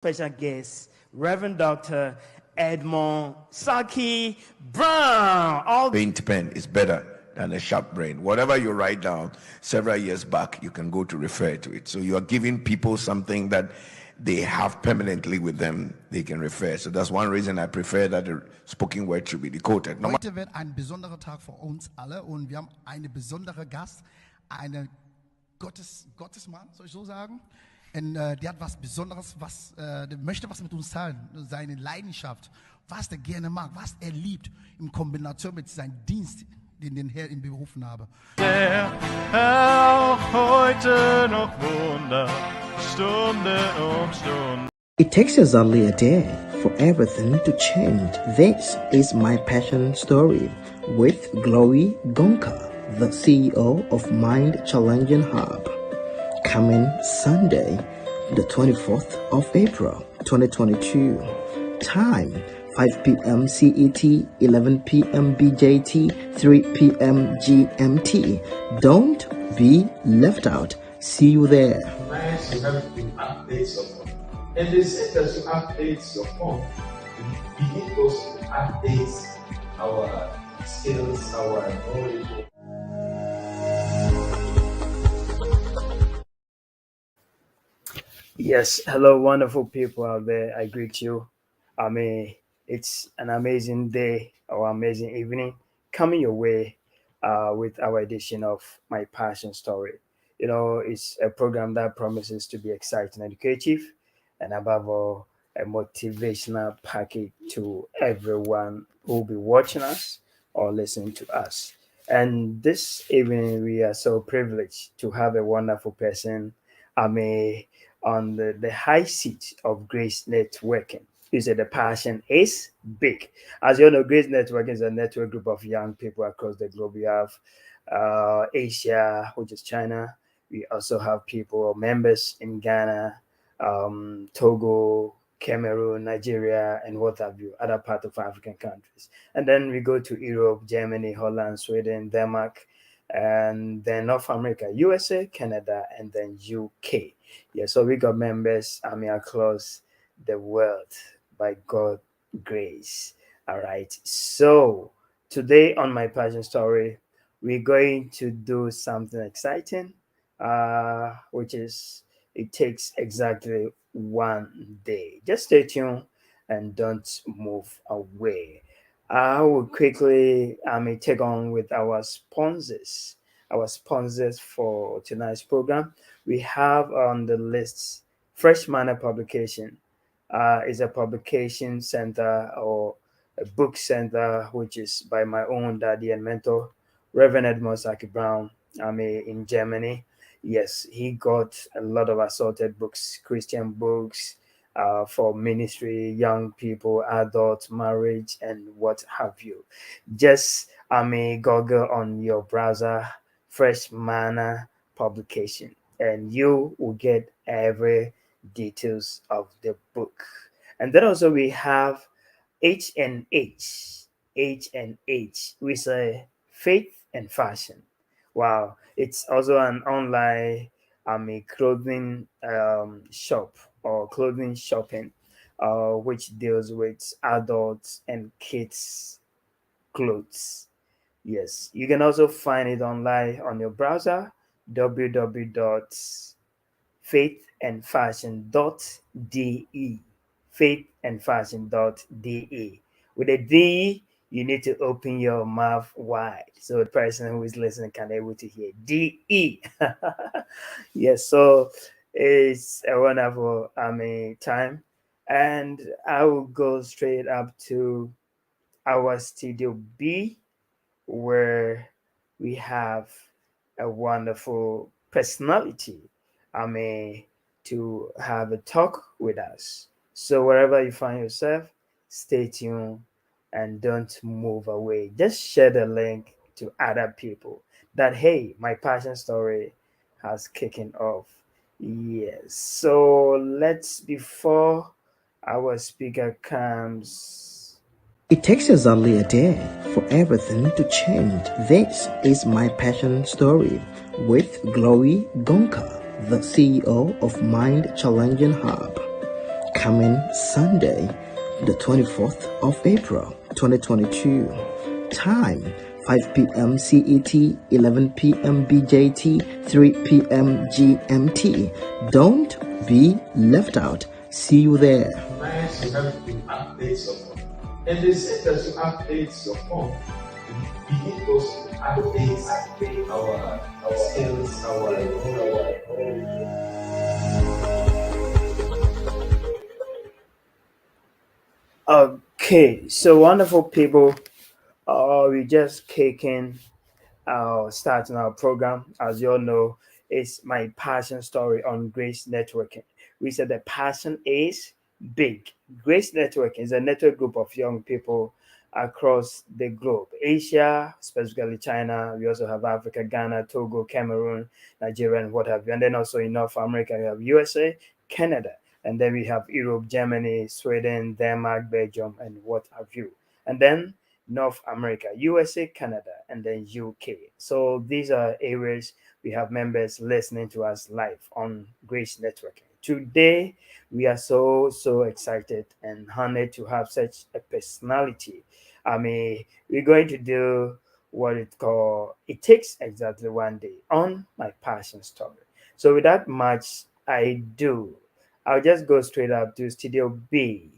special guest, Reverend Dr. Edmond Saki Brown. Paint pen is better than a sharp brain. Whatever you write down several years back, you can go to refer to it. So you are giving people something that they have permanently with them, they can refer. So that's one reason I prefer that the spoken word should be decoded. Heute wird ein besonderer Tag für uns alle und wir haben einen besonderen Gast, eine Gottesmann, soll ich so sagen. Und der hat was Besonderes, der möchte was mit uns teilen, seine Leidenschaft, was der gerne mag, was er liebt, in Kombination mit seinem Dienst, den Herr ihn berufen habe. Auch heute noch Wunder, Stunde um Stunde. It takes exactly a day for everything to change. This is my passion story with Gloire KONGA, the CEO of Mind Challenging Hub. Coming Sunday, the 24th of April, 2022. Time, 5 p.m. CET, 11 p.m. BJT, 3 p.m. GMT. Don't be left out. See you there. Nice to have the updates your phone. And they say that you update your phone. We need also to update our skills, our knowledge. Yes, hello, wonderful people out there. I greet you. It's an amazing day or amazing evening coming your way with our edition of My Passion Story. You know, it's a program that promises to be exciting, educative, and above all, a motivational package to everyone who will be watching us or listening to us. And this evening, we are so privileged to have a wonderful person, on the high seat of Grace Networking. You said the passion is big. As you know, Grace Networking is a network group of young people across the globe. We have Asia, which is China. We also have people, members in Ghana, Togo, Cameroon, Nigeria, and what have you, other part of African countries. And then we go to Europe, Germany, Holland, Sweden, Denmark, and then North America, USA, Canada, and then UK. Yeah, so we got members, across the world by God's grace. All right. So today on My Passion Story, we're going to do something exciting, which is it takes exactly one day. Just stay tuned and don't move away. I will quickly take on with our sponsors. Our sponsors for tonight's program. We have on the list Fresh Manner Publication. Is a publication center or a book center, which is by my own daddy and mentor, Reverend Edmond Saki Brown. In Germany. Yes, he got a lot of assorted books, Christian books, for ministry, young people, adults, marriage, and what have you. Just Google on your browser Fresh Manner Publication, and you will get every details of the book. And then also we have H&H, we say Faith and Fashion. Wow, it's also an online clothing shop or clothing shopping, which deals with adults and kids clothes. Yes, you can also find it online on your browser www.faithandfashion.de. Faithandfashion.de. With a D, you need to open your mouth wide so the person who is listening can able to hear DE. Yes, so it's a wonderful time, and I will go straight up to our studio B, where we have a wonderful personality, to have a talk with us. So wherever you find yourself, stay tuned and don't move away. Just share the link to other people that, hey, my passion story has kicking off. Yes. So before our speaker comes. It takes exactly a day for everything to change. This is my passion story with Gloire KONGA, the CEO of Mind Challenging Hub. coming Sunday, the 24th of April 2022. Time 5 p.m. CET, 11 p.m. BJT, 3 p.m. GMT. Don't be left out. See you there. Nice, you have to update your phone. And the same as you update your phone, we need also to update our skills, Okay, so wonderful people. We just kicking starting our program. As you all know, it's my passion story on Grace Networking. We said the passion is big. Grace Networking is a network group of young people across the globe, Asia, specifically China. We also have Africa, Ghana, Togo, Cameroon, Nigeria, and what have you. And then also in North America, we have USA, Canada, and then we have Europe, Germany, Sweden, Denmark, Belgium, and what have you. And then North America, USA, Canada, and then UK. So these are areas we have members listening to us live on Grace Networking. Today, we are so excited and honored to have such a personality. We're going to do what it takes exactly one day on my passion story. So without much ado, I'll just go straight up to Studio B,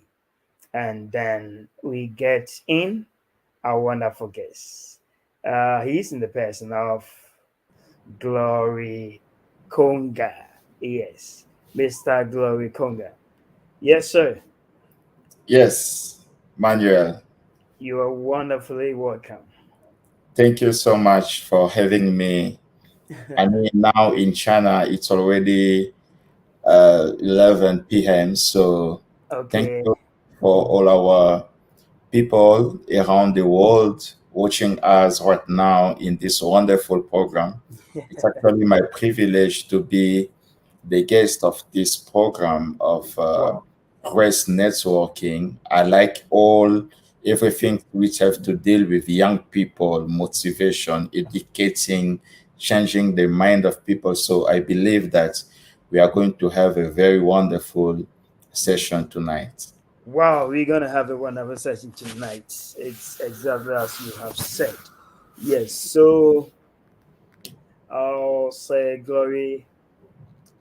and then we get in our wonderful guest. He's in the person of Glory Konga. Yes, Mr. Glory Konga. Yes, sir. Yes, Manuel, You are wonderfully welcome. thank you so much for having me. I mean, now in China, it's already 11 p.m. So thank Okay. you for all our people around the world watching us right now in this wonderful program. It's actually my privilege to be the guest of this program of Wow. Quest Networking. I like everything which have to deal with young people, motivation, educating, changing the mind of people. So I believe that we are going to have a very wonderful session tonight. Wow, we're gonna have a wonderful session tonight. It's exactly as you have said. Yes, so I'll say Glory.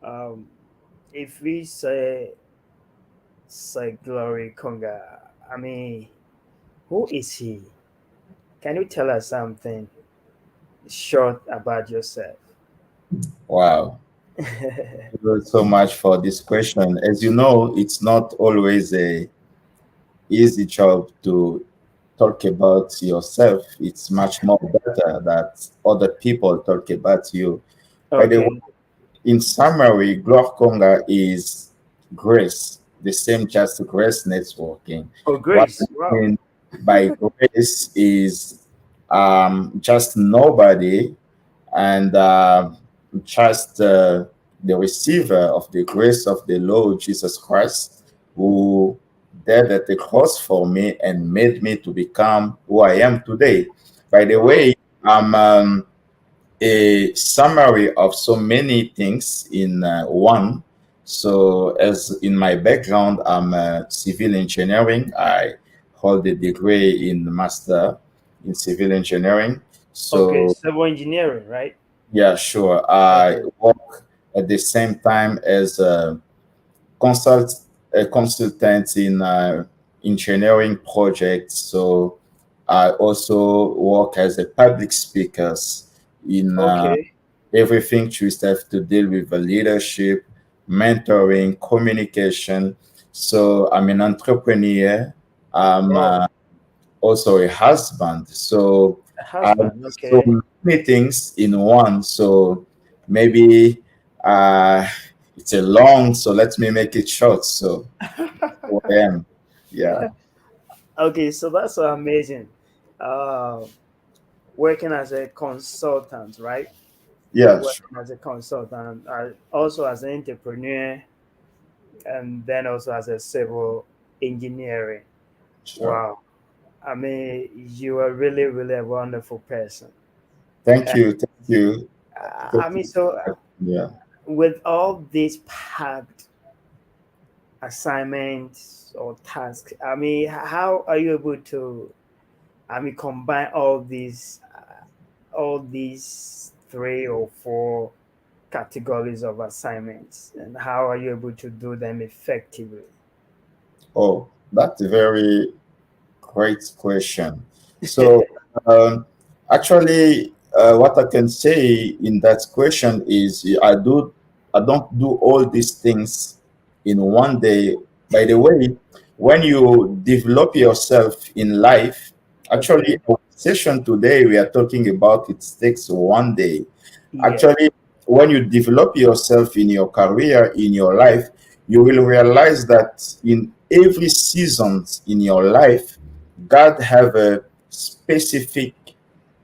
Um, if we say Glory Konga, I mean, who is he? Can you tell us something short about yourself? Wow. Thank you so much for this question. As you know, it's not always a easy job to talk about yourself. It's much more better that other people talk about you. By the way, Okay. in summary, Gloire KONGA is grace, the same just grace networking. Oh, What I Grace. Wow. mean by grace is just nobody and just the receiver of the grace of the Lord Jesus Christ, who died at the cross for me and made me to become who I am today. By the Wow. way, I'm a summary of so many things in one. So, as in my background, I'm civil engineering. I hold a degree in master in civil engineering. Okay. So, Civil engineering, right? yeah, sure. I Okay. work at the same time as consult a consultant in engineering projects. So I also work as a public speaker in Okay. everything just have to deal with the leadership, mentoring, communication. So I'm an entrepreneur. I'm Wow. also a husband. So A I husband. so Okay. many things in one. So maybe uh, it's a long. So let me make it short. So who I am. Yeah. Okay. So that's so amazing. Uh, Working as a consultant, right? Yeah. Sure. Working as a consultant, also as an entrepreneur, and then also as a civil engineering. Sure. Wow. You are really a wonderful person. Thank you. Thank you. Thank you. So Yeah. with all this packed assignments or tasks? I mean, how are you able to, I mean, combine all these three or four categories of assignments, and how are you able to do them effectively? Oh, that's a very great question. So, um, actually, what I can say in that question is I don't do all these things in one day. By the way, when you develop yourself in life, actually, Okay. our session today we are talking about it takes one day. Yeah. Actually, when you develop yourself in your career, in your life, you will realize that in every seasons in your life, God have a specific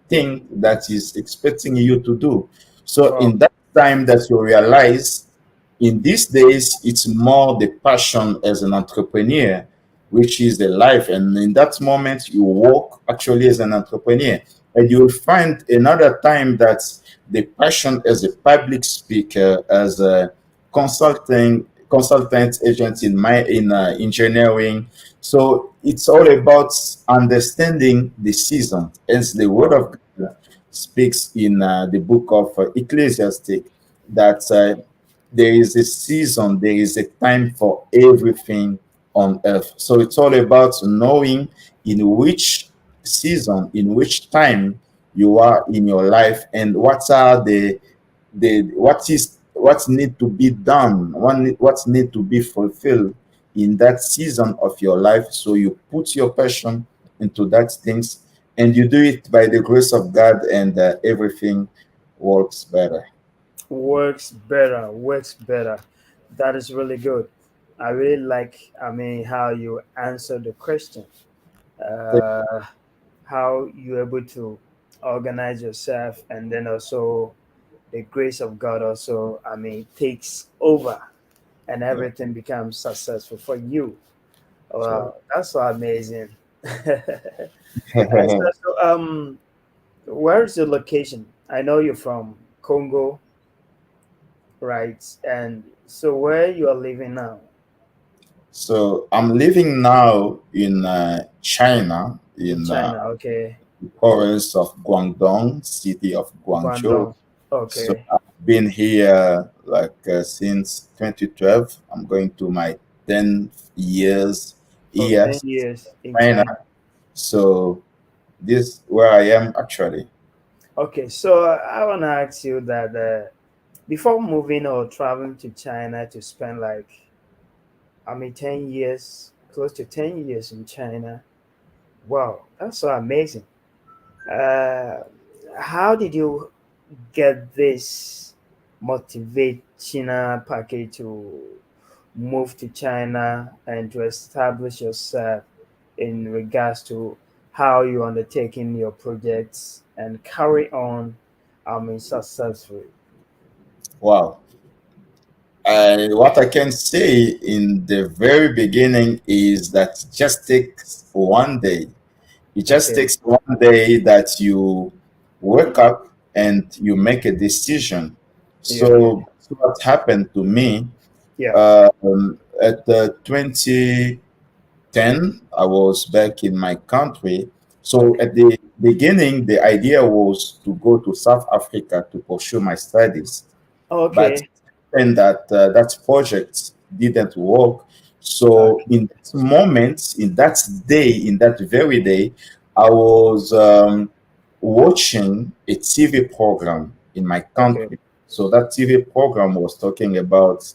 thing that is expecting you to do. So Wow. in that time that you realize in these days it's more the passion as an entrepreneur, which is the life. And in that moment you work actually as an entrepreneur. And you'll find another time that the passion as a public speaker, as a consultant agent in my in engineering. So it's all about understanding the season. As the word Wow. of God speaks in the book of Ecclesiastic, that there is a season, there is a time for everything on earth. So it's all about knowing in which season, in which time you are in your life, and what are what need to be done, what need to be fulfilled in that season of your life. So you put your passion into that things, and you do it by the grace of God, and everything works better. Works better. Works better. That is really good. I really like, I mean, how you answer the question. Uh, how you're able to organize yourself, and then also the grace of God also, I mean, takes over and Yeah. everything becomes successful for you. So Wow, that's so amazing. And where is your location? I know you're from Congo, right? And so where you are living now? so I'm living now in China, In in China, okay. the province of Guangdong, city of Guangzhou. Guangdong, So okay. I've been here like since 2012. I'm going to my 10th For 10 years years in China. China. So this where I am actually. Okay, so I want to ask you that before moving or traveling to China to spend like, I mean, 10 years, close to 10 years in China. Wow, that's so amazing. Uh, how did you get this motivational package to move to China and to establish yourself in regards to how you undertaking your projects and carry on, I mean, successfully? Wow. What I can say in the very beginning is that it just takes one day. It just Okay. takes one day that you wake up and you make a decision. Yeah. So that's what happened to me. Yeah. At the 2010, I was back in my country. So Okay. at the beginning, the idea was to go to South Africa to pursue my studies, but Okay. and that that project didn't work. So Okay. in that moment, in that day, in that very day, I was watching a TV program in my Okay. country. So that TV program was talking about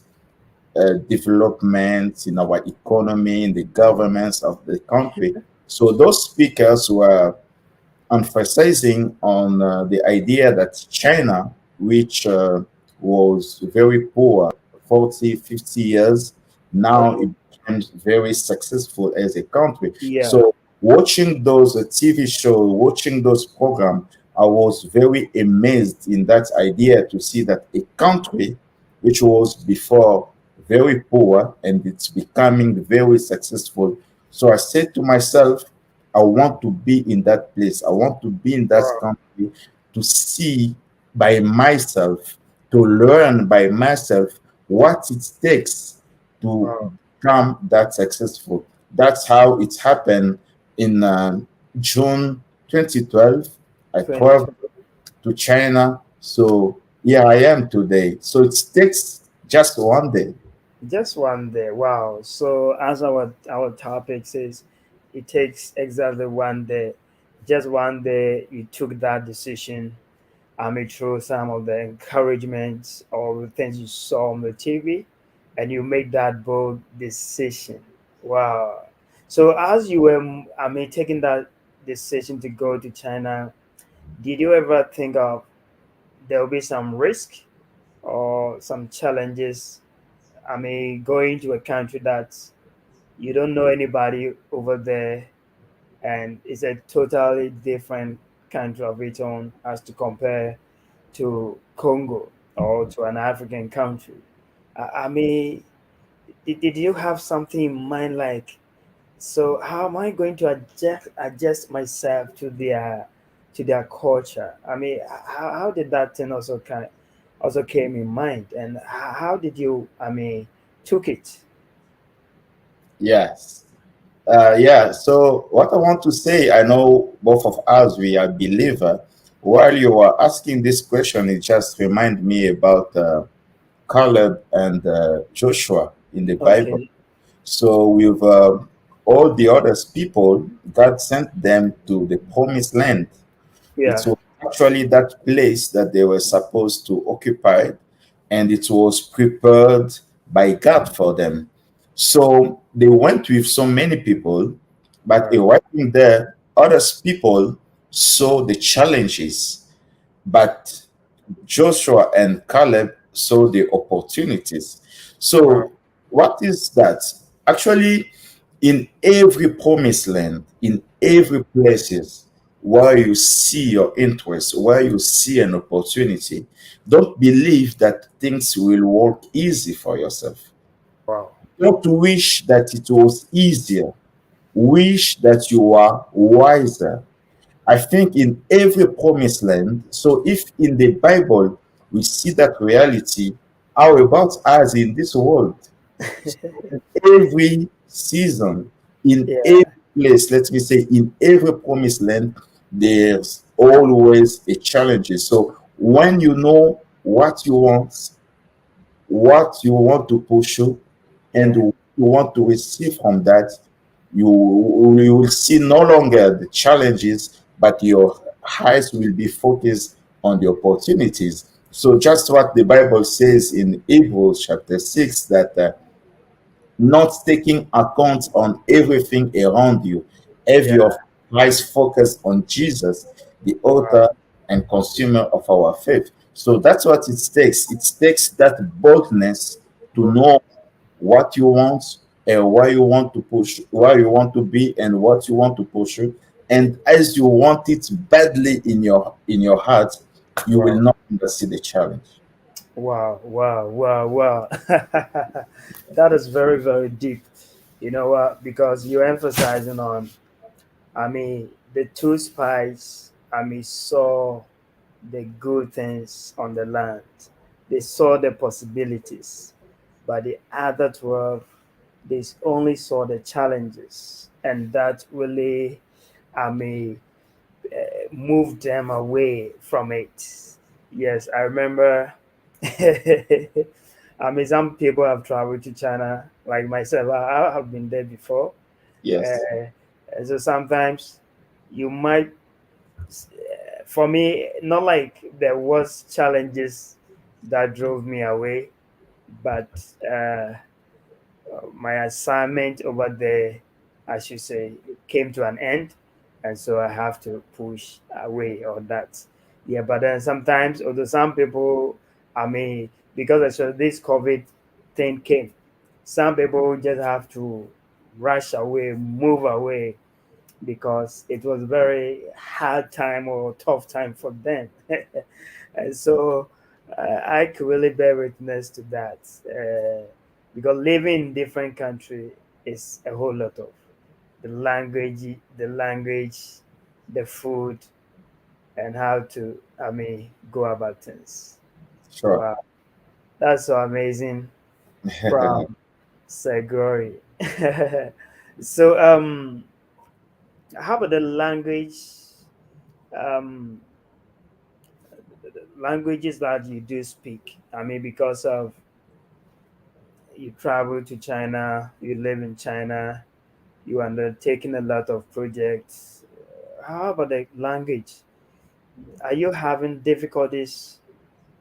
development in our economy, in the governments of the country. So those speakers were emphasizing on the idea that China, which was very poor 40, 50 years, now Okay. it became very successful as a country. Yeah. So watching those TV shows, watching those programs, I was very amazed in that idea to see that a country which was before very poor and it's becoming very successful. So I said to myself, I want to be in that place. I want to be in that Wow. country to see by myself, to learn by myself what it takes to Wow. become that successful. That's how it happened in June 2012. I traveled 2020. to China. So here I am today. So it takes just one day. Just one day. Wow. So as our topic says, it takes exactly one day. Just one day you took that decision. I mean, through some of the encouragements or the things you saw on the TV, and you make that bold decision. Wow. So as you were, I mean, taking that decision to go to China, did you ever think of there will be some risk or some challenges? I mean, going to a country that you don't know anybody over there, and it's a totally different country of its own as to compare to Congo or to an African country. I mean, did you have something in mind like, so how am I going to adjust myself to their culture? I mean, how did that thing also came in mind, and how did you, I mean, took it? Yes. Yeah. So what I want to say, I know both of us, we are believer. While you were asking this question, it just remind me about Caleb and Joshua in the Bible. Okay. So with all the others people, God sent them to the promised land. It Yeah. was actually that place that they were supposed to occupy, and it was prepared by God for them. So they went with so many people, but Wow. arriving there, others people saw the challenges, but Joshua and Caleb saw the opportunities. Wow. So, what is that? Actually, in every promised land, in every places where you see your interest, where you see an opportunity, don't believe that things will work easy for yourself. Wow. Don't wish that it was easier. Wish that you are wiser. I think in every promised land, so if in the Bible we see that reality, how about us in this world? So in every season, in every Yeah. place, let me say, in every promised land, there's always a challenge. So when you know what you want to pursue, and Yeah. you want to receive from that, you will see no longer the challenges, but your eyes will be focused on the opportunities. So just what the Bible says in Hebrews chapter 6, that not taking account on everything around you, have Yeah. your eyes focused on Jesus, the Wow. author and consumer of our faith. So that's what it takes. It takes that boldness to But know what you want and why you want to push, where you want to be, and what you want to pursue. And as you want it badly in your heart, you will wow. not see the challenge. Wow. Wow. Wow. Wow. That is very, very deep. You know what? Because you're emphasizing on, I mean, the two spies, I mean, saw the good things on the land. They saw the possibilities. But the other 12, they only saw the challenges. And that really, I mean, moved them away from it. Yes, I remember. I mean, some people have traveled to China, like myself. I have been there before. Yes, Uh, so sometimes you might, for me, not like there was challenges that drove me away, but my assignment over there, I should say, came to an end, and so I have to push away on that. Yeah, but then sometimes, although some people, I mean, because I saw this COVID thing came, some people just have to rush away, move away, because it was very hard time or tough time for them. And so I could really bear witness to that, because living in different country is a whole lot of the language, the food, and how to, I mean, go about things. sure. Wow, that's so amazing. From Sir Glory. So, how about the language? Um, Languages that you do speak. I mean, because of you travel to China, you live in China, you undertaking a lot of projects. How about the language? Are you having difficulties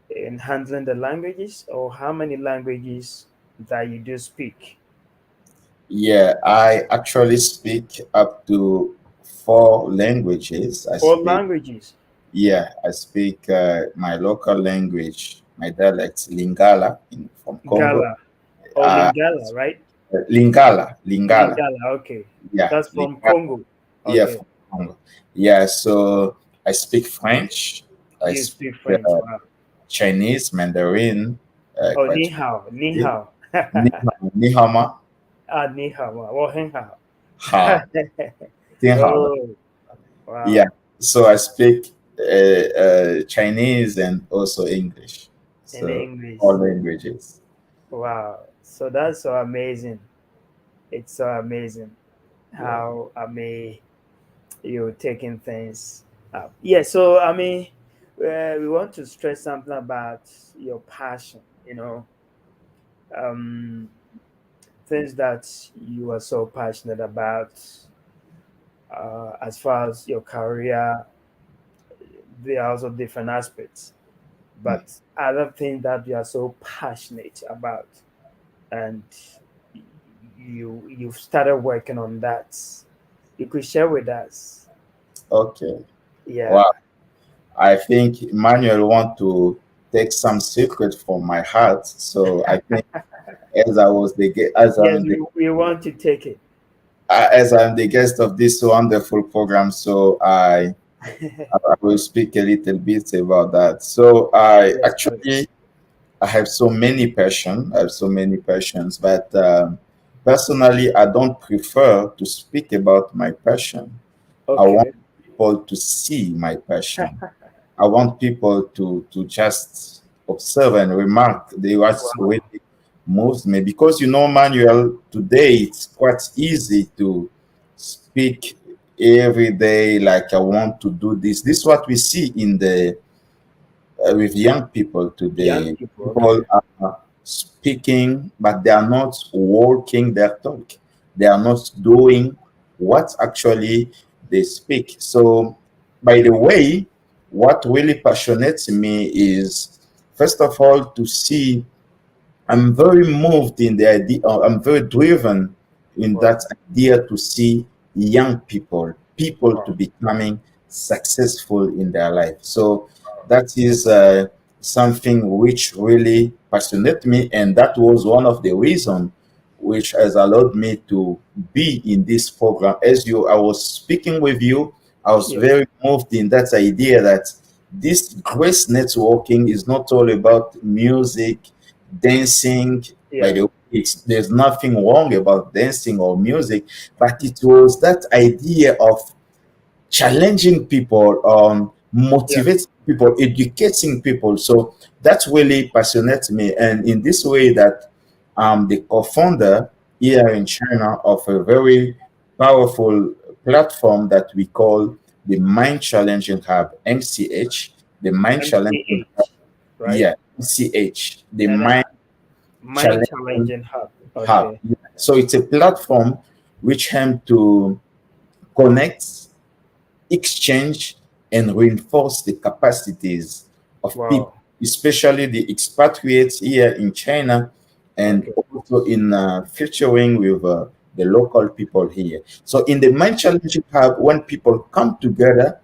in handling the languages, or how many languages that you do speak? Yeah, I actually speak up to 4 languages. I Four speak, languages. yeah, I speak my local language, my dialect, Lingala from Congo. Gala or Uh, Lingala, right? Lingala. Lingala, okay. Yeah, That's from Lingala. Congo. Yeah, Okay. from Congo. Yeah, so I speak French. I You speak speak French. Wow. Chinese, Mandarin, Oh, quite ni hao, ni well. hao. Ni hao ma, Ah, ni hao, wow, hen hao. ha, tin hao. Oh, Yeah, wow. so I speak Chinese and also English. In So all English. languages. Wow. So that's so amazing. It's so amazing Yeah. how, I mean, you're taking things up. Yeah, so, I mean, we want to stress something about your passion, um, things that you are so passionate about, as far as your career. There are also different aspects, Mm. but other things that you are so passionate about, and you've started working on that, you could share with us. Okay. Yeah. Wow. I think Emmanuel want to take some secret from my heart. So I think as I was the gue- Yes, we want to take it. as I'm the guest of this wonderful program, so I will speak a little bit about that. So Yes, please. I have so many passion. I have so many passions, but personally, I don't prefer to speak about my passion. I want Okay. people to see my passion. I want people to just observe and remark the what Wow. really moves me. Because Manuel, today it's quite easy to speak every day like I want to do this. This is what we see in the with young people Young today. people. People Okay. are speaking, but they are not walking their talk. They are not doing what actually they speak. So, by the way, what really passionates me is, first of all, to see I'm very moved in the idea, I'm very driven in Wow. that idea to see young people to Wow. becoming successful in their life. So that is something which really passionate me, and that was one of the reasons which has allowed me to be in this program. I was speaking with you, I was Yes. very moved in that idea that this grace networking is not all about music dancing. By Yeah. the way, there's nothing wrong about dancing or music, but it was that idea of challenging people, Yeah. motivating people, educating people. So that really passionates me. And in this way, that I'm the co-founder here in China of a very powerful platform that we call the Mind Challenging Hub, MCH. The Mind Challenging Hub, MCH, right? yeah, MCH, the And Mind Mind Challenging Challenging Hub. Hub. Okay. Yeah. So it's a platform which aims to connect, exchange, and reinforce the capacities of people, Wow. especially the expatriates here in China, and Okay. also in featuring with the local people here. So in the Mind Challenging Hub, when people come together,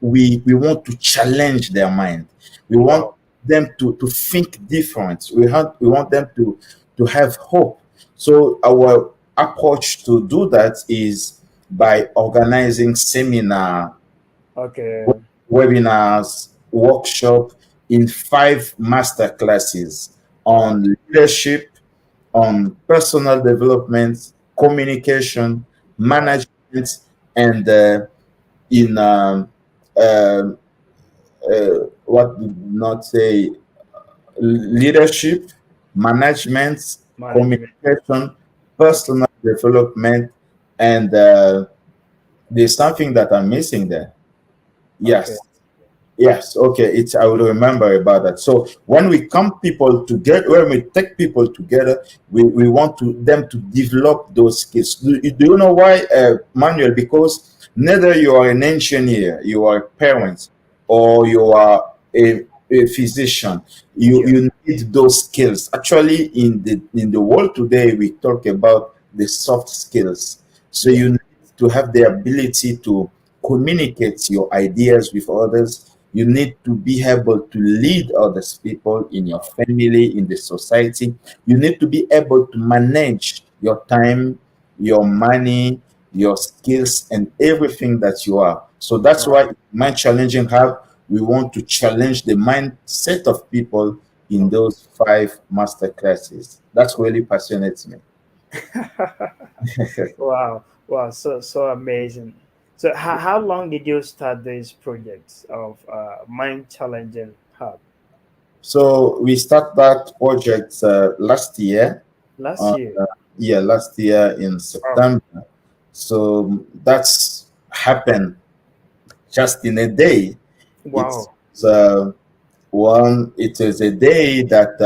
we want to challenge their mind. We want Wow. them to think different. We want them to have hope. So our approach to do that is by organizing seminar, Okay. webinars, workshop in 5 master classes Wow. on leadership, on personal development, communication, Wow. management, and in um, what did not say leadership, management, Management. communication, Okay. personal development, and there's something that I'm missing there. Okay. Yes. Yes, okay. It's I will remember about that. So when we come people together, when we take people together, we want to them to develop those skills. Do you know why, Manuel? Because neither you are an engineer, you are a Yeah. parent, or you are a physician. Yeah. You need those skills. Actually, in the world today, we talk about the soft skills. So Yeah. you need to have the ability to communicate your ideas with others. You need to be able to lead others people in your family, in the society. You need to be able to manage your time, your money, your skills, and everything that you are. So that's Wow. why my challenging hub, we want to challenge the mindset of people in those 5 master classes. That's really passionate me. Wow. Wow. So amazing. So how long did you start this project of Mind Challenging Hub? So we start that project last year. Last Uh, year. yeah, last year in Wow. September. So that's happened just in a day. It's Wow. it is a day that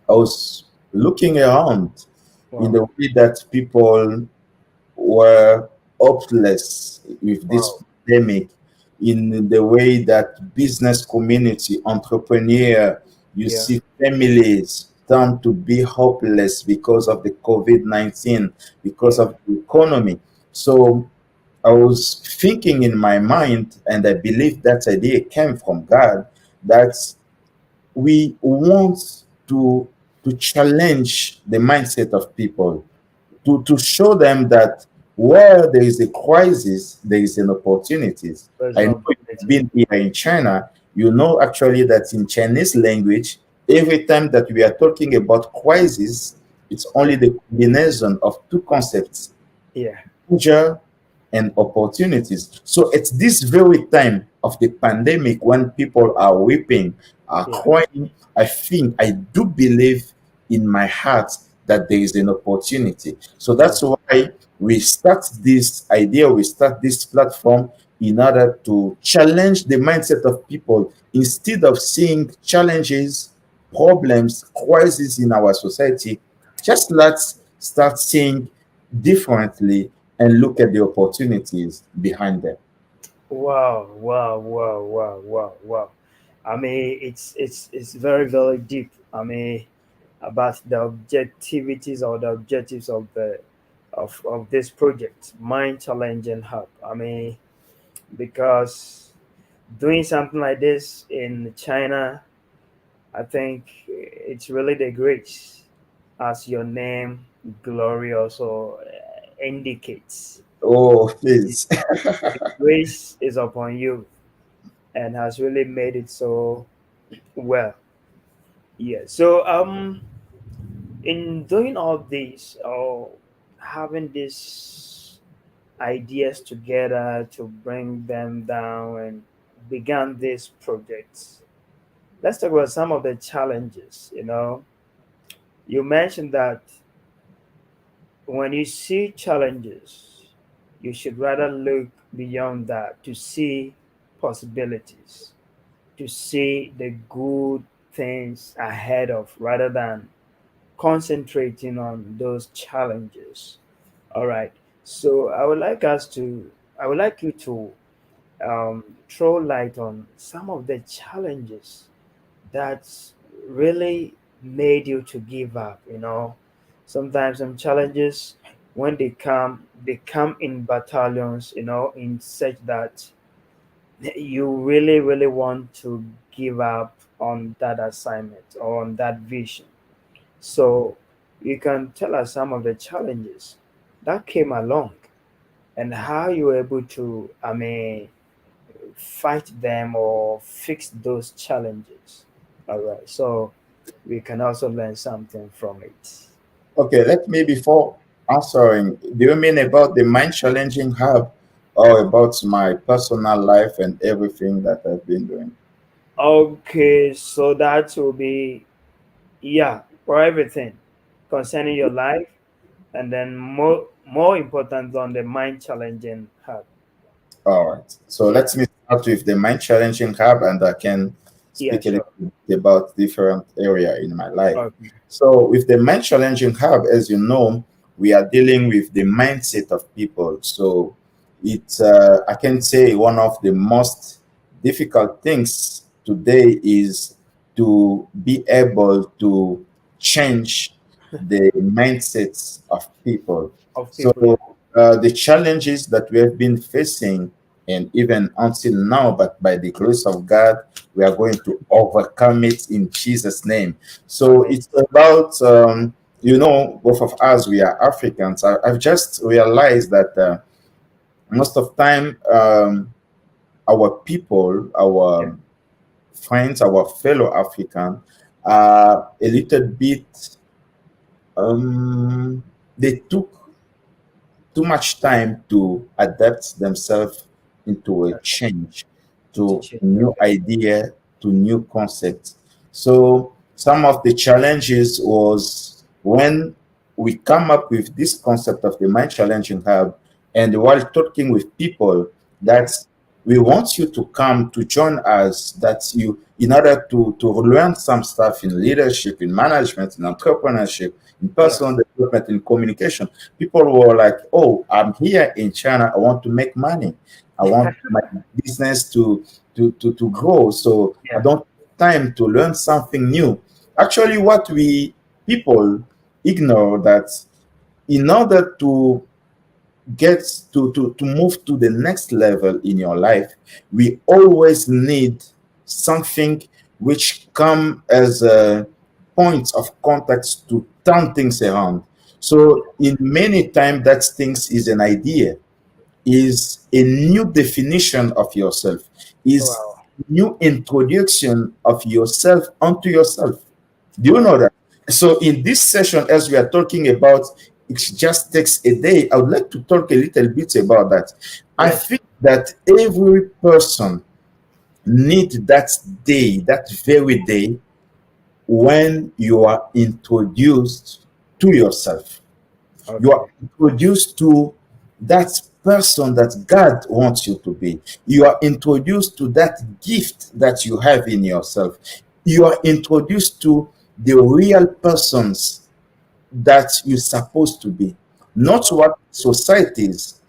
I was looking around in Wow. the way that people were hopeless with this Wow. pandemic, in the way that business community, entrepreneur, you Yeah. see families turn to be hopeless because of the COVID-19, because Yeah. of the economy. So I was thinking in my mind, and I believe that idea came from God, that we want to challenge the mindset of people, to show them that where there is a crisis, there is an opportunities. There's I an know you've opportunity. been here in China, you know actually that in Chinese language, every time that we are talking about crisis, it's only Yeah. the combination of two concepts, Yeah. danger and opportunities. So it's this very time of the pandemic when people are weeping, are Yeah. crying, I do believe in my heart that there is an opportunity. So that's That's why we start this idea, we start this platform in order to challenge the mindset of people instead of seeing challenges, problems, crises in our society. Just let's start seeing differently and look at the opportunities behind them. wow. Wow. Wow. Wow. Wow. Wow. I mean, it's very very deep. I mean, about the objectivities or the objectives of the of this project, Mind Challenging Hub. I mean, because doing something like this in China, I think it's really the grace, as your name Glory also indicates. Oh, The please. grace is upon you and has really made it so well. Yeah. So in doing all this or having these ideas together to bring them down and began this project, let's talk about some of the challenges. You mentioned that when you see challenges, you should rather look beyond that to see possibilities, to see the good things ahead of rather than concentrating on those challenges. All right. So I would like you to throw light on some of the challenges that's really made you to give up. Sometimes some challenges, when they come in battalions, in such that you really, really want to give up on that assignment or on that vision. So you can tell us some of the challenges that came along and how you were able to, I mean, fight them or fix those challenges. All right. So we can also learn something from it. Okay, let me before answering, do you mean about the mind challenging hub or about my personal life and everything that I've been doing? Okay. So that will be, yeah, for everything concerning your life and then more important on the mind challenging hub. All right. So Yeah. let me start with the mind challenging hub, and I can Yeah. speak a Sure. little bit about different area in my life. Okay. So with the mind challenging hub, as you know, we are dealing with the mindset of people. So it's I can say one of the most difficult things today is to be able to change the mindsets of people. Of So people. Yeah. the challenges that we have been facing, and even until now, but by the grace of God, we are going to overcome it in Jesus' name. So Amen. it's about, both of us, we are Africans. I've just realized that most of time, our people, Yeah. our friends, our fellow African, are a little bit, they took too much time to adapt themselves into a change, To to change. new Okay. idea, to new concept. So some of the challenges was when we come up with this concept of the mind challenging hub, and while talking with people, Yeah. that we want you to come to join us, that you in order to learn some stuff in leadership, in management, in entrepreneurship, in Yeah. personal development, in communication. People were like, oh, I'm here in China, I want to make money, I want my business to grow, so I Yeah. don't have time to learn something new. Actually, what we people ignore that in order to get to move to the next level in your life, we always need something which come as a point of contact to turn things around. So in many times that things is an idea, is a new definition of yourself, is Wow. new introduction of yourself onto yourself. Do you Wow. know that? So in this session, as we are talking about, it just takes a day. I would like to talk a little bit about that. I Yes. think that every person need that day, that very day, when you are introduced to yourself. You are Okay. introduced to that person that God wants you to be. You are introduced to that gift that you have in yourself. You are introduced to the real persons that you're supposed to be, not Wow. what societies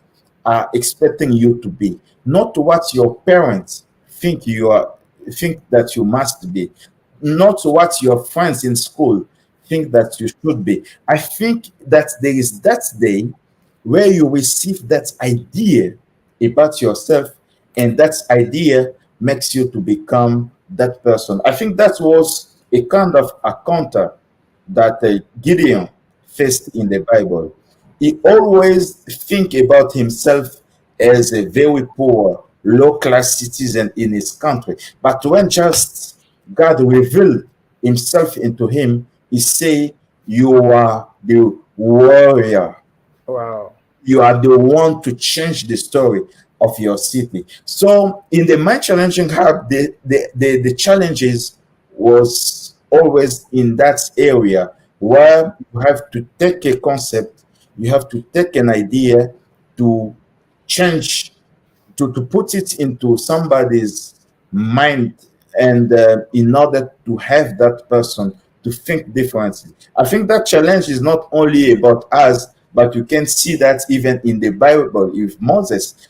are expecting you to be, not what your parents think that you must be, not what your friends in school think that you should be. I think that there is that day where you receive that idea about yourself, and that idea makes you to become that person. I think that was a kind of encounter that Gideon faced in the Bible. He always think about himself as a very poor, low-class citizen in his country. But when just God revealed himself into him, he say, you are the warrior, Wow. you are the one to change the story of your city. So in the mind challenging hub, the challenges was always in that area where you have to take a concept, you have to take an idea to change, to put it into somebody's mind, and in order to have that person to think differently. I think that challenge is not only about us, but you can see that even in the Bible with Moses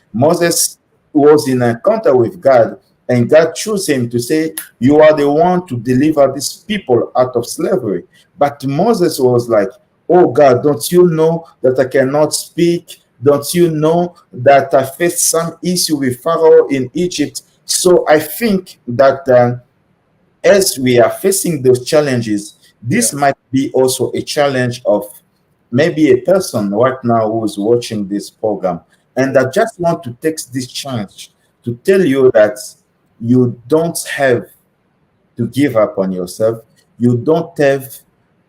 was in an encounter with God, and God chose him to say, you are the one to deliver these people out of slavery. But Moses was like, oh God, don't you know that I cannot speak? Don't you know that I faced some issue with Pharaoh in Egypt? So I think that as we are facing those challenges, this Yeah. might be also a challenge of maybe a person right now who is watching this program. And I just want to take this chance to tell you that you don't have to give up on yourself. You don't have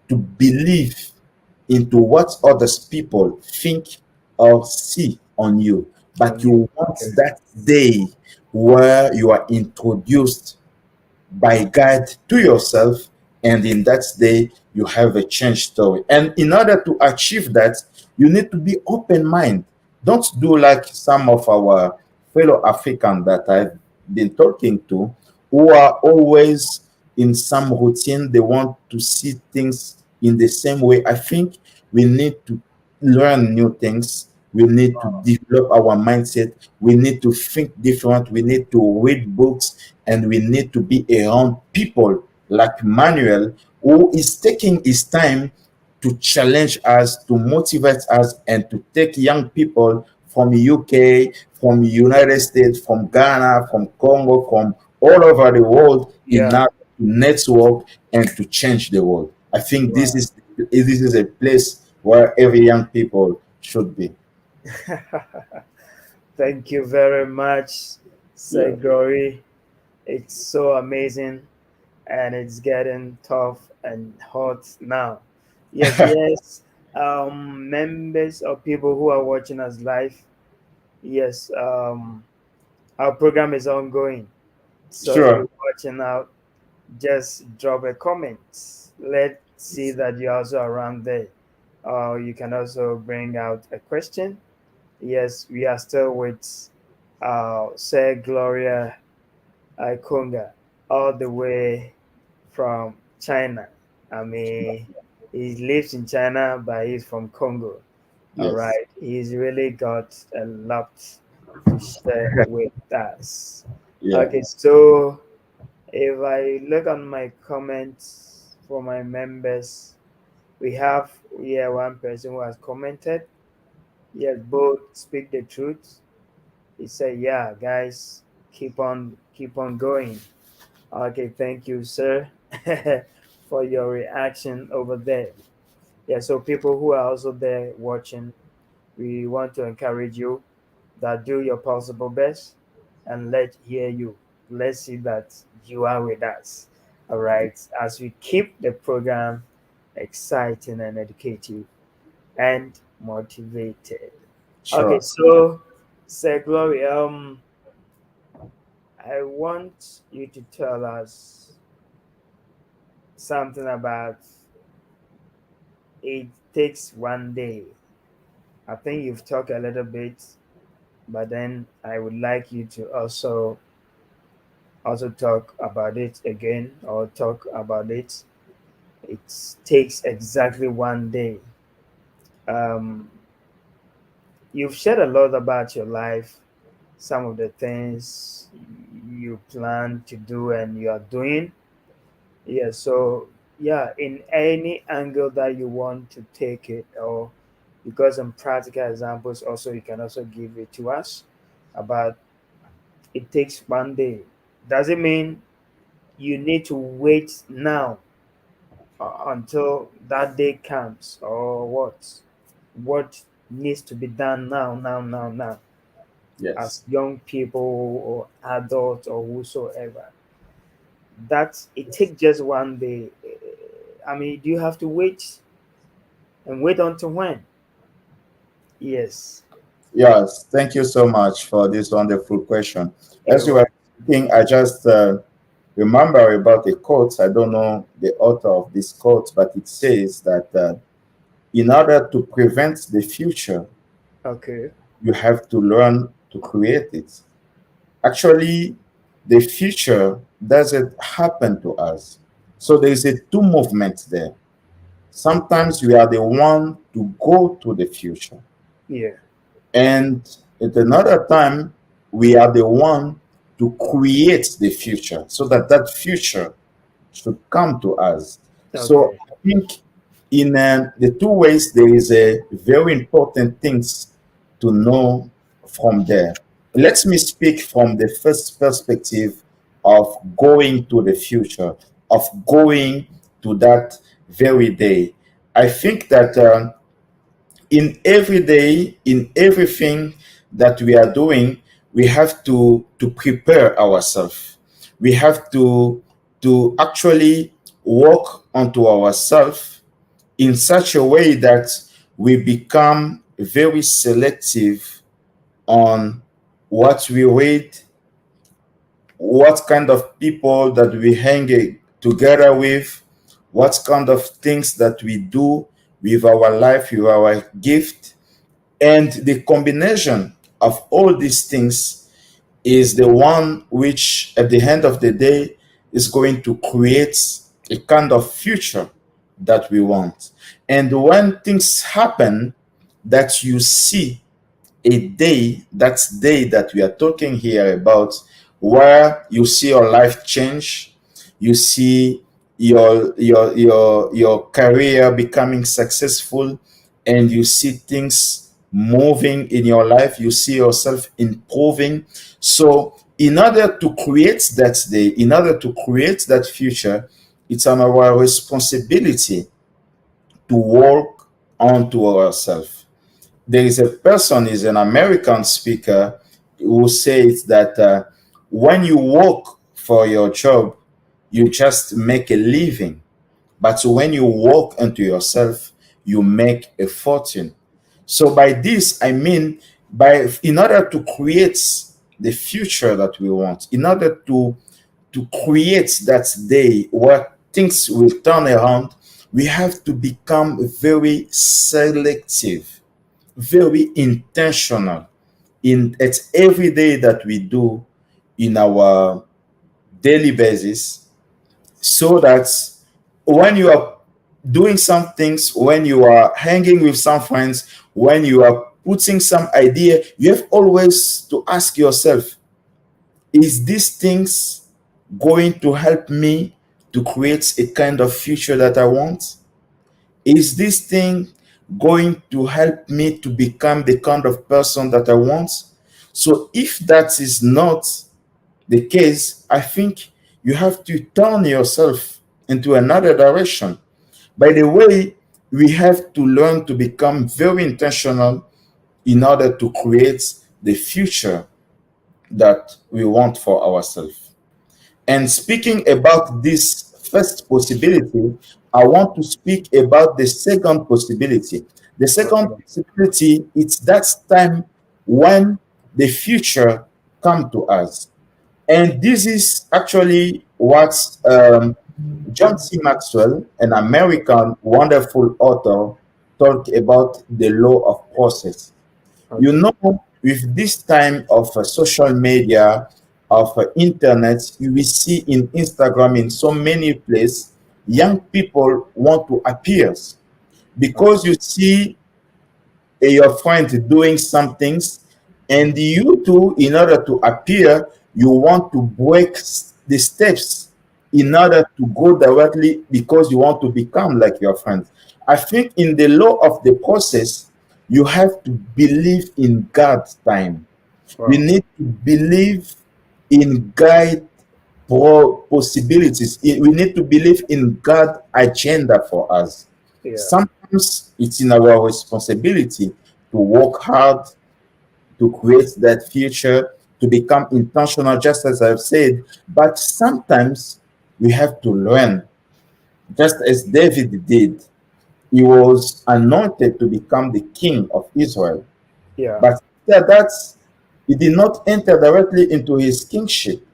to believe into what others people think or see on you, but On you. you want Okay. that day where you are introduced by God to yourself, and in that day you have a change story. And in order to achieve that, You need to be open mind. Don't do like some of our fellow African that I've been talking to, who are always in some routine. They want to see things in the same way. I think we need to learn new things. We need to develop our mindset. We need to think different. We need to read books, and we need to be around people like Manuel, who is taking his time to challenge us, to motivate us, and to take young people from UK, from United States, from Ghana, from Congo, from all over the world in Yeah. order to network and to change the world. I think Wow. this is a place where every young people should be. Thank you very much, Sir Yeah. Glory. It's so amazing, and it's getting tough and hot now. Yes, yes. Members or people who are watching us live, yes, our program is ongoing. So if Sure. you're watching out, just drop a comment. Let's see that you're also around there. You can also bring out a question. Yes, we are still with Sir Gloria Konga, all the way from China. I mean, he lives in China, but he's from Congo. All Yes. right, he's really got a lot to share with us. Yeah. Okay, so if I look on my comments for my members, we have here one person who has commented. Yes, both speak the truth. He said, "Yeah, guys, keep on going." Okay, thank you, sir, for your reaction over there. Yeah, so people who are also there watching, we want to encourage you that do your possible best and let's hear you. Let's see that you are with us. All right, as we keep the program exciting and educative and motivated. Okay, Sure. so Sir Glory, I want you to tell us something about it takes one day. I think you've talked a little bit, but then I would like you to also talk about it again or talk about it. It takes exactly one day. Um, you've shared a lot about your life, some of the things you plan to do and you are doing. Yeah, so yeah, in any angle that you want to take it, or because some practical examples also you can also give it to us about it takes one day. Does it mean you need to wait now until that day comes, or what? What needs to be done now, now, Yes. as young people or adults or whosoever? That it takes just one day. I mean, do you have to wait and wait until when? Yes, Yes. Thank you so much for this wonderful question. As you're you welcome. were speaking, I just remember about a quote. I don't know the author of this quote, but it says that in order to prevent the future, Okay, you have to learn to create it. Actually, the future doesn't happen to us. So there is a two movement there. Sometimes we are the one to go to the future. yeah, And at another time, we are the one to create the future so that that future should come to us. So okay, I think in the two ways, there is a very important things to know from there. Let me speak from the first perspective of going to the future, of going to that very day. I think that in every day, in everything that we are doing, we have to prepare ourselves. We have to actually work onto ourselves in such a way that we become very selective on what we read, what kind of people that we hang together with, what kind of things that we do, with our life, with our gift. And the combination of all these things is the one which, at the end of the day, is going to create a kind of future that we want. And when things happen that you see a day, that day that we are talking here about, where you see your life change, you see your career becoming successful, and you see things moving in your life, you see yourself improving. So in order to create that day, in order to create that future, it's on our responsibility to work onto ourselves. There is a person, is an American speaker, who says that when you work for your job, you just make a living. But when you work into yourself, you make a fortune. So by this, I mean, in order to create the future that we want, in order to create that day where things will turn around, we have to become very selective, very intentional in at every day that we do in our daily basis, so that when you are doing some things, when you are hanging with some friends, when you are putting some idea, you have always to ask yourself, is these things going to help me to create a kind of future that I want? Is this thing going to help me to become the kind of person that I want? So if that is not the case, I think you have to turn yourself into another direction. By the way, we have to learn to become very intentional in order to create the future that we want for ourselves. And speaking about this first possibility, I want to speak about the second possibility. The second Okay. possibility is that time when the future come to us. And this is actually what John C. Maxwell, an American wonderful author, talked about the law of process. You Okay. know, with this time of social media, of internet, you will see in Instagram, in so many places, young people want to appear because you see your friend doing some things, and you too, in order to appear, you want to break the steps in order to go directly because you want to become like your friend. I think in the law of the process, you have to believe in God's time. We Wow. need to believe in God possibilities. We need to believe in God's agenda for us. Yeah. Sometimes it's in our responsibility to work hard to create that future, to become intentional, just as I've said. But sometimes we have to learn, just as David did. He was anointed to become the king of Israel. Yeah. But after that, he did not enter directly into his kingship.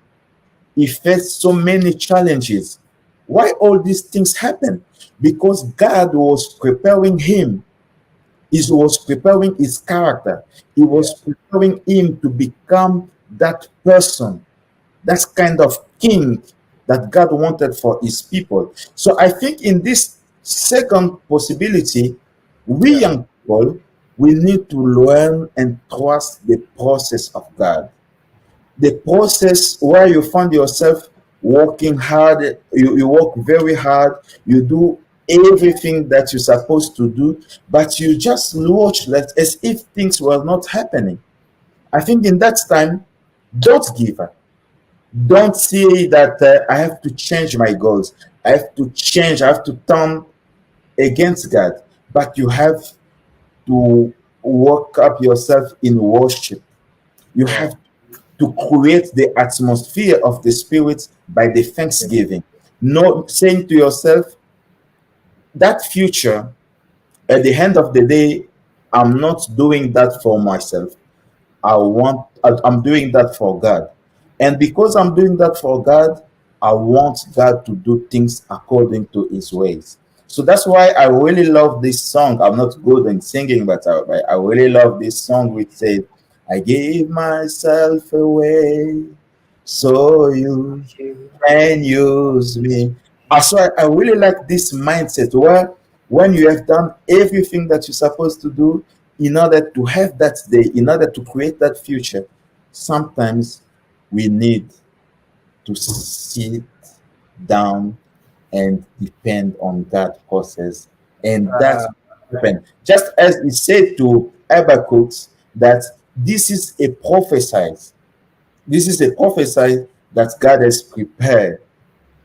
He faced so many challenges. Why all these things happen? Because God was preparing him. He was preparing his character. He Yeah. was preparing him to become that person, that kind of king that God wanted for his people. So I think in this second possibility, we Yeah. young people, we need to learn and trust the process of God. The process where you find yourself working hard, you work very hard, you do everything that you're supposed to do, but you just watch like as if things were not happening. I think in that time, don't give up. Don't say that I have to change my goals. I have to change. I have to turn against God. But you have to work up yourself in worship. You have Wow. to create the atmosphere of the spirit by the Yeah. thanksgiving. No, saying to yourself, that future, at the end of the day, I'm not doing that for myself. I'm doing that for God. And because I'm doing that for God, I want God to do things according to his ways. So that's why I really love this song. I'm not good in singing, but I really love this song which says, I give myself away so you You. can use me. So I really like this mindset where when you have done everything that you're supposed to do in order to have that day, in order to create that future, sometimes we need to sit down and depend on that process. And that's Uh, what happened. Just as he said to Habakkuk that this is a prophesy. This is a prophesy that God has prepared.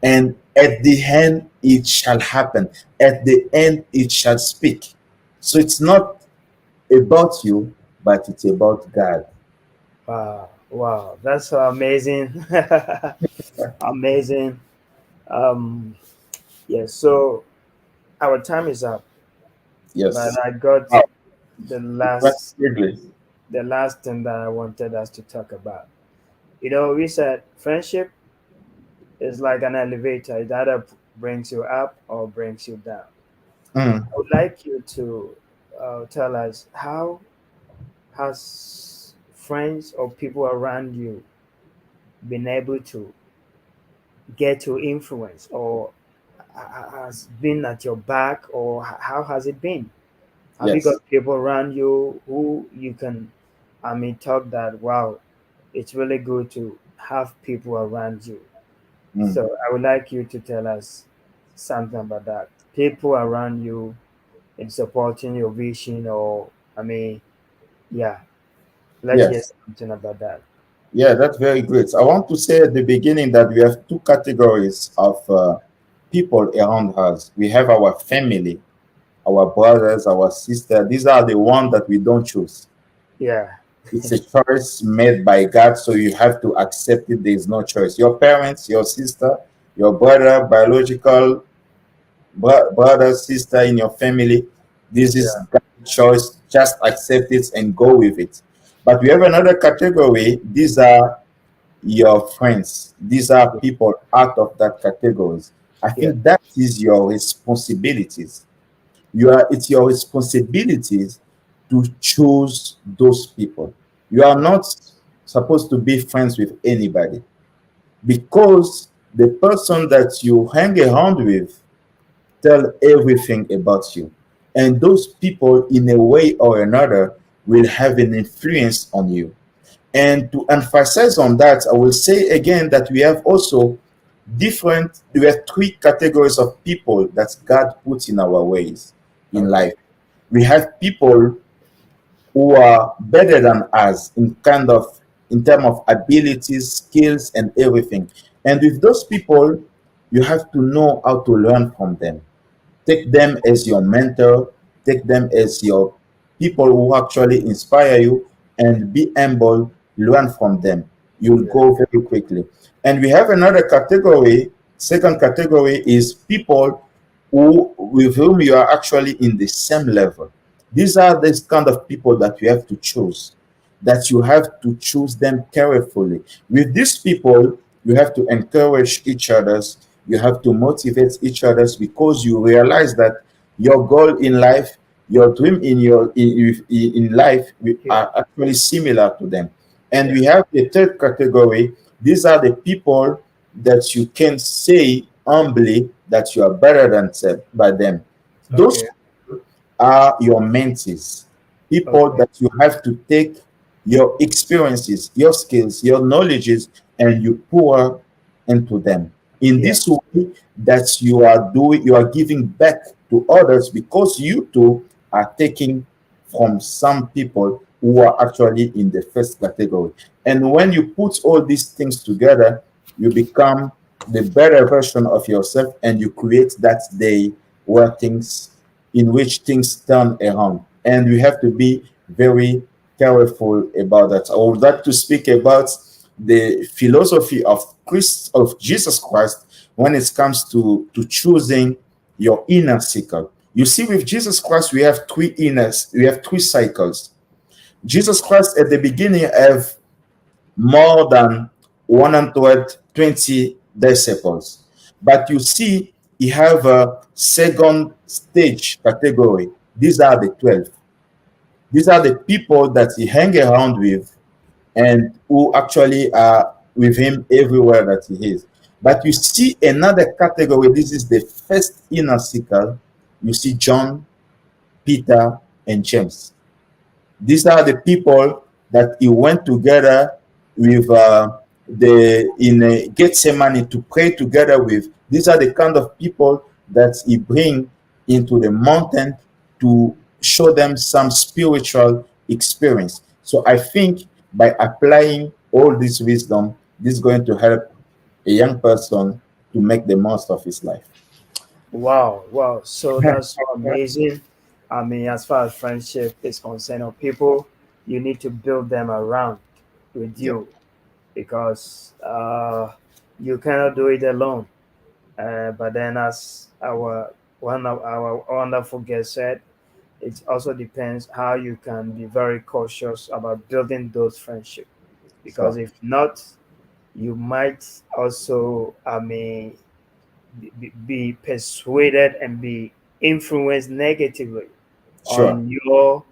And at the end it shall happen. At the end it shall speak. So it's not about you, but it's about God. wow, wow, that's so amazing. Amazing. Um, yes. So our time is up, but Yes. I got Wow. the Right, last quickly. the last thing that I wanted us to talk about. We said friendship is like an elevator. It either brings you up or brings you down. Mm, I would like you to tell us how has friends or people around you been able to get to influence or has been at your back, or how has it been? Have you got yes. people around you who you can, talk that, wow, it's really good to have people around you? Mm, So I would like you to tell us something about that. People around you in supporting your vision, or, yeah, let's hear yes. something about that. Yeah, that's very great. I want to say at the beginning that we have two categories of people around us. We have our family, our brothers, our sisters. These are the ones that we don't choose. Yeah, It's a choice made by God, so you have to accept it. There is no choice. Your parents, your sister, your brother, biological brother, sister in your family, this is yeah, God's choice. Just accept it and go with it. But we have another category. These are your friends. These are people out of that categories. I yeah, think that is your responsibilities. It's your responsibilities to choose those people. You are not supposed to be friends with anybody because the person that you hang around with tell everything about you. And those people, in a way or another, will have an influence on you. And to emphasize on that, I will say again that we have also we have three categories of people that God puts in our ways in okay, life. We have people who are better than us in terms of abilities, skills, and everything. And with those people, you have to know how to learn from them. Take them as your mentor, take them as your people who actually inspire you, and be humble, learn from them. You'll yeah, go very quickly. And we have another category. Second category is people with whom you are actually in the same level. These are the kind of people that you have to choose, that you have to choose them carefully. With these people, you have to encourage each other's, you have to motivate each other's because you realize that your goal in life, your dream in life yeah, are actually similar to them. And yeah, we have the third category. These are the people that you can say humbly that you are better than by them. Those okay, are your mentees, people okay, that you have to take your experiences, your skills, your knowledges, and you pour into them. In yeah, this way, that you are giving back to others because you too are taking from some people who are actually in the first category. And when you put all these things together, you become the better version of yourself and you create that day where things in which things turn around. And we have to be very careful about that. I would like to speak about the philosophy of Jesus Christ when it comes to choosing your inner circle. You see, with Jesus Christ, we have three cycles. Jesus Christ at the beginning have more than 120 disciples. But you see, he have a second stage category. These are the 12. These are the people that he hang around with and who actually are with him everywhere that he is. But you see another category. This is the first inner circle. You see John, Peter, and James. These are the people that he went together with the in Gethsemane to pray together with. These are the kind of people that he bring into the mountain to show them some spiritual experience. So I think by applying all this wisdom, this is going to help a young person to make the most of his life. Wow, wow. So that's so amazing. I mean, as far as friendship is concerned, or people, you need to build them around with Yeah, you because you cannot do it alone. But then, as our one of our wonderful guest said, it also depends how you can be very cautious about building those friendships. Because sure, if not, you might also, I mean, be persuaded and be influenced negatively sure, on your,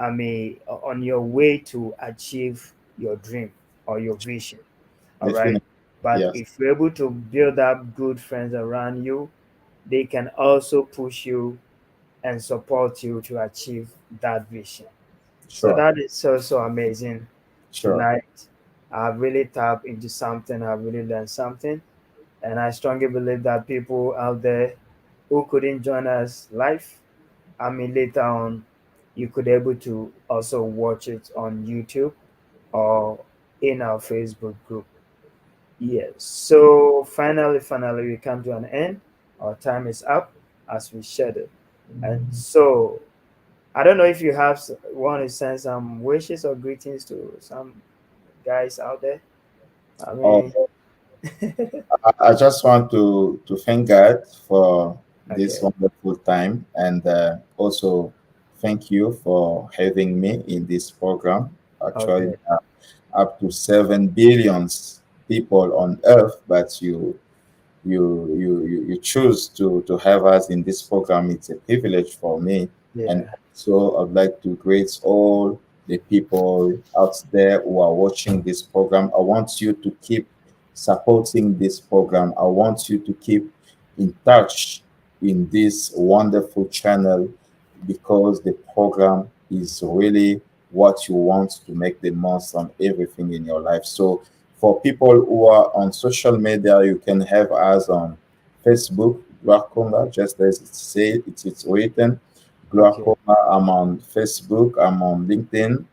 I mean, on your way to achieve your dream or your vision. All right. definitely, But yes, if you're able to build up good friends around you, they can also push you and support you to achieve that vision. So sure, that is so so amazing. sure. Tonight, I've really tapped into something. I've really learned something, and I strongly believe that people out there who couldn't join us live, I mean later on, you could able to also watch it on YouTube or in our Facebook group. Yes. So finally, we come to an end. Our time is up as we shared it. And so I don't know if you have want to send some wishes or greetings to some guys out there. I Oh, mean, I just want to thank God for this okay, wonderful time and also thank you for having me in this program. Actually, okay, up to 7 billions people on earth, but you choose to have us in this program. It's a privilege for me. And yeah, so I'd like to greet all the people out there who are watching this program. I want you to keep supporting this program. I want you to keep in touch in this wonderful channel because the program is really what you want to make the most on everything in your life. So for people who are on social media, you can have us on Facebook, Gloire KONGA, just as it's written. Gloire okay, KONGA, I'm on Facebook, I'm on LinkedIn,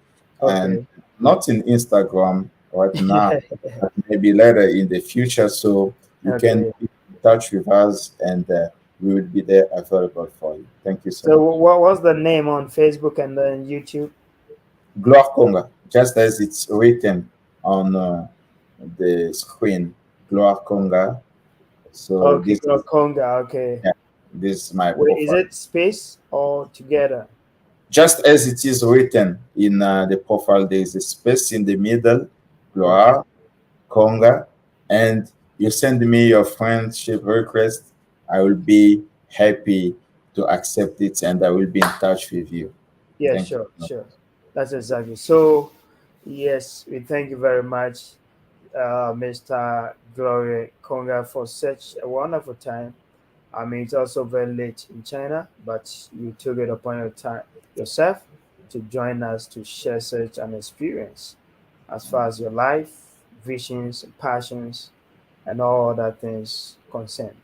and okay, not in Instagram right now, yeah, but maybe later in the future. So you can okay. keep in touch with us and we will be there available for you. Thank you so So much. what was the name on Facebook and then YouTube? Gloire KONGA, just as it's written on the screen, Gloire KONGA. So Okay, this Gloire is Konga. Okay. yeah, this is my Wait, is profile. it space or together? Just as it is written in the profile, there is a space in the middle, Okay. Gloire KONGA, and you send me your friendship request. I will be happy to accept it, and I will be in touch with you. Yeah, Thank you. sure, sure. That's exactly. So, yes, we thank you very much, Mr. Gloria Konga, for such a wonderful time. I mean, it's also very late in China, but you took it upon your time yourself to join us to share such an experience as far as your life, visions, and passions, and all other things concerned.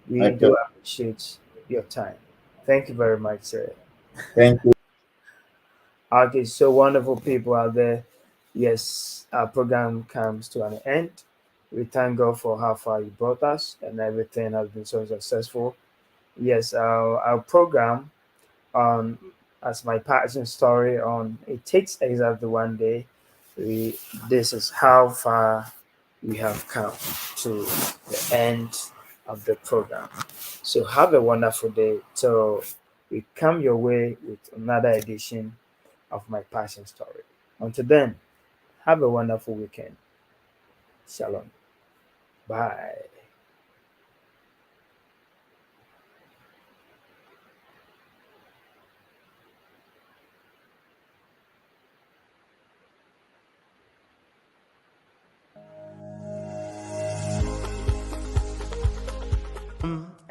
I We feel- do appreciate your time. Thank you very much, sir. Thank you. Okay, so wonderful people out there. Yes, our program comes to an end. We thank God for how far He brought us and everything has been so successful. Yes, our program on as my passion story on it takes exactly one day. We this is how far we have come to the end of the program. So have a wonderful day. So we come your way with another edition of my passion story. Until then, have a wonderful weekend. Shalom. Bye.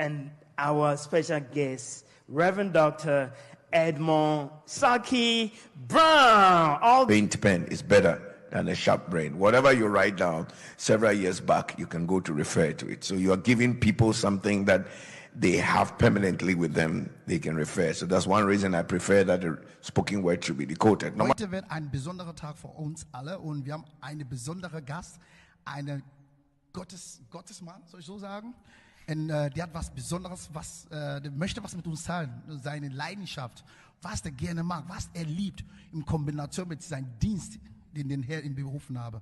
and our special guest, Reverend Dr. Edmond Saki Brown. All Paint pen is better than a sharp brain. Whatever you write down several years back, you can go to refer to it. So you are giving people something that they have permanently with them, they can refer. So that's one reason I prefer that the spoken word should be decoded. Heute wird ein besonderer Tag für uns alle und wir haben eine besondere Gast, eine Gottesmann, soll ich so sagen. Und der hat was Besonderes, der möchte was mit uns teilen, seine Leidenschaft, was er gerne mag, was er liebt, in Kombination mit seinem Dienst, den Herr ihm berufen habe.